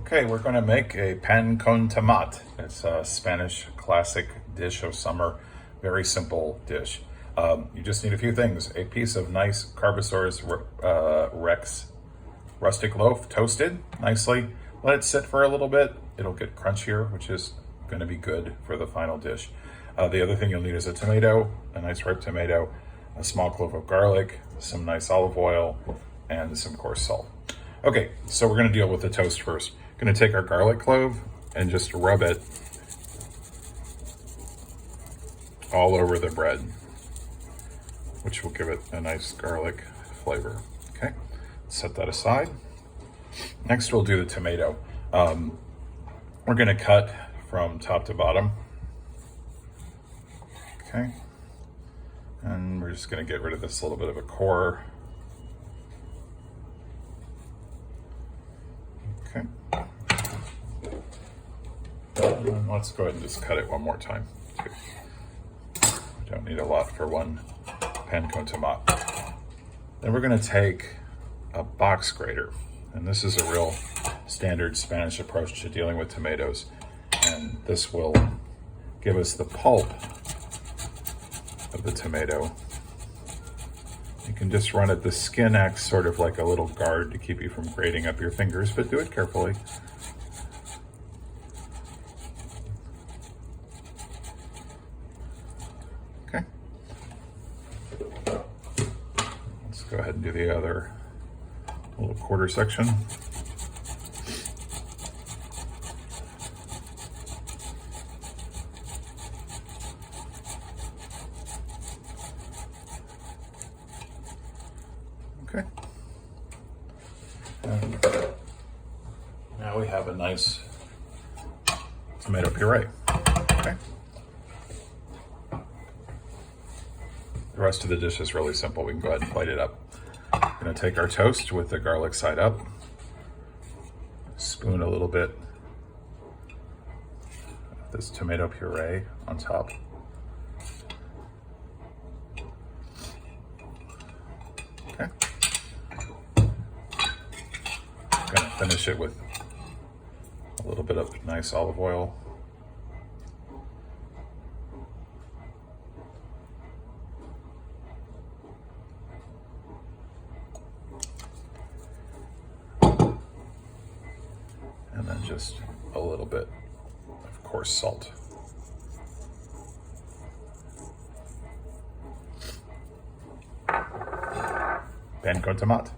Okay, we're going to make a pan con tomate. It's a Spanish classic dish of summer. Very simple dish. You just need a few things. A piece of nice Carbosaurus Rex rustic loaf, toasted nicely. Let it sit for a little bit. It'll get crunchier, which is going to be good for the final dish. The other thing you'll need is a tomato, a nice ripe tomato, a small clove of garlic, some nice olive oil, and some coarse salt. Okay, so we're going to deal with the toast first. Going to take our garlic clove and just rub it all over the bread, which will give it a nice garlic flavor. Okay, set that aside. Next, we'll do the tomato. We're going to cut from top to bottom. Okay, and we're just going to get rid of this little bit of a core. Okay. And let's go ahead and just cut it one more time. We don't need a lot for one pan con tomate. Then we're going to take a box grater, and this is a real standard Spanish approach to dealing with tomatoes. And this will give us the pulp of the tomato. You can just run it. The skin acts sort of like a little guard to keep you from grating up your fingers, but do it carefully. Okay. Let's go ahead and do the other little quarter section. Okay. And now we have a nice tomato puree. Okay. The rest of the dish is really simple. We can go ahead and plate it up. We're going to take our toast with the garlic side up, spoon a little bit of this tomato puree on top. Okay. Gonna finish it with a little bit of nice olive oil. And then just a little bit of coarse salt. Pan con tomate.